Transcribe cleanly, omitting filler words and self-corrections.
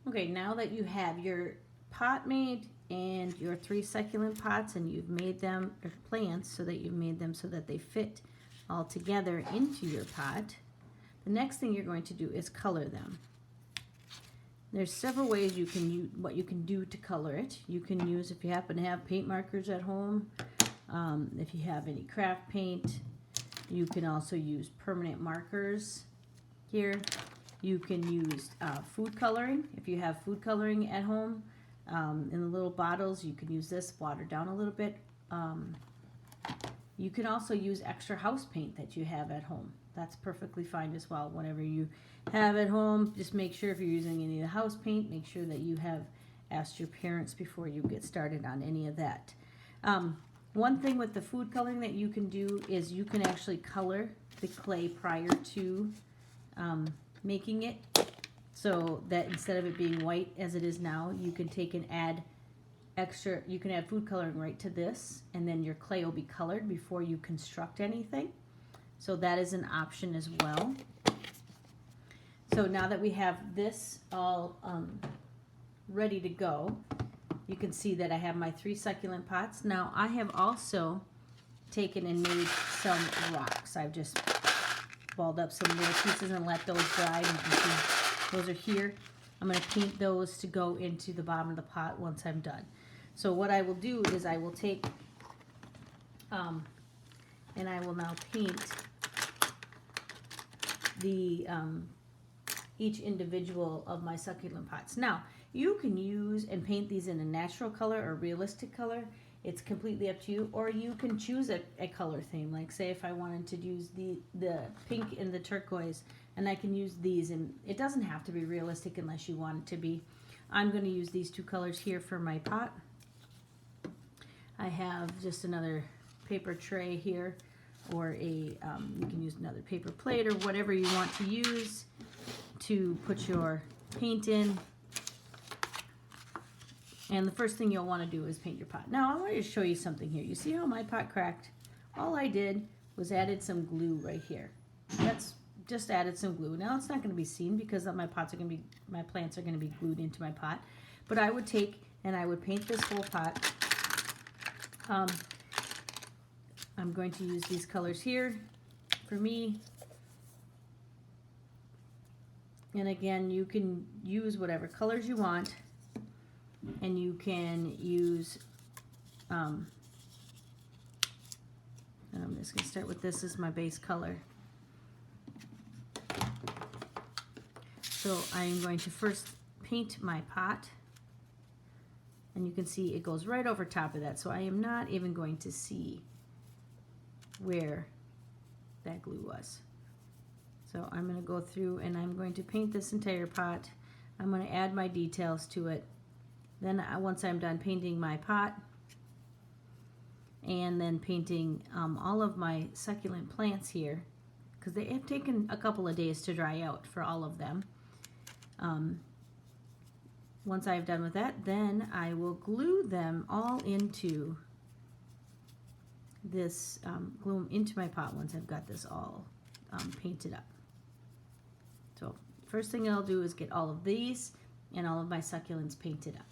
Okay, now that you have your pot made and your 3 succulent pots, and you've made them, or plants, so that you've made them so that they fit all together into your pot, the next thing you're going to do is color them. There's several ways you can use what you can do to color it. You can use, if you happen to have paint markers at home, if you have any craft paint, you can also use permanent markers here. You can use food coloring. If you have food coloring at home, in the little bottles, you can use this, watered down a little bit. You can also use extra house paint that you have at home. That's perfectly fine as well. Whatever you have at home, just make sure if you're using any of the house paint, make sure that you have asked your parents before you get started on any of that. One thing with the food coloring that you can do is you can actually color the clay prior to making it, so that instead of it being white as it is now, you can take and add extra, you can add food coloring right to this, and then your clay will be colored before you construct anything. So that is an option as well. So now that we have this all ready to go, you can see that I have my 3 succulent pots. Now I have also taken and made some rocks. I've just balled up some little pieces and let those dry. And you can see those are here. I'm going to paint those to go into the bottom of the pot once I'm done. So what I will do is I will take and I will now paint the each individual of my succulent pots. Now you can use and paint these in a natural color or realistic color. It's completely up to you, or you can choose a color theme. Like say if I wanted to use the pink and the turquoise, and I can use these, and it doesn't have to be realistic unless you want it to be. I'm going to use these 2 colors here for my pot. I have just another paper tray here, or you can use another paper plate or whatever you want to use to put your paint in. And the first thing you'll want to do is paint your pot. Now I want to show you something here. You see how my pot cracked? All I did was added some glue right here. That's just added some glue. Now it's not going to be seen because my plants are going to be glued into my pot. But I would take and I would paint this whole pot. I'm going to use these colors here for me. And again, you can use whatever colors you want. And you can use, and I'm just going to start with this as my base color. So I'm going to first paint my pot. And you can see it goes right over top of that. So I am not even going to see where that glue was. So I'm going to go through and I'm going to paint this entire pot. I'm going to add my details to it. Then once I'm done painting my pot and then painting all of my succulent plants here, because they have taken a couple of days to dry out for all of them. Once I've done with that, then I will glue them all into this, glue them into my pot once I've got this all painted up. So first thing I'll do is get all of these and all of my succulents painted up.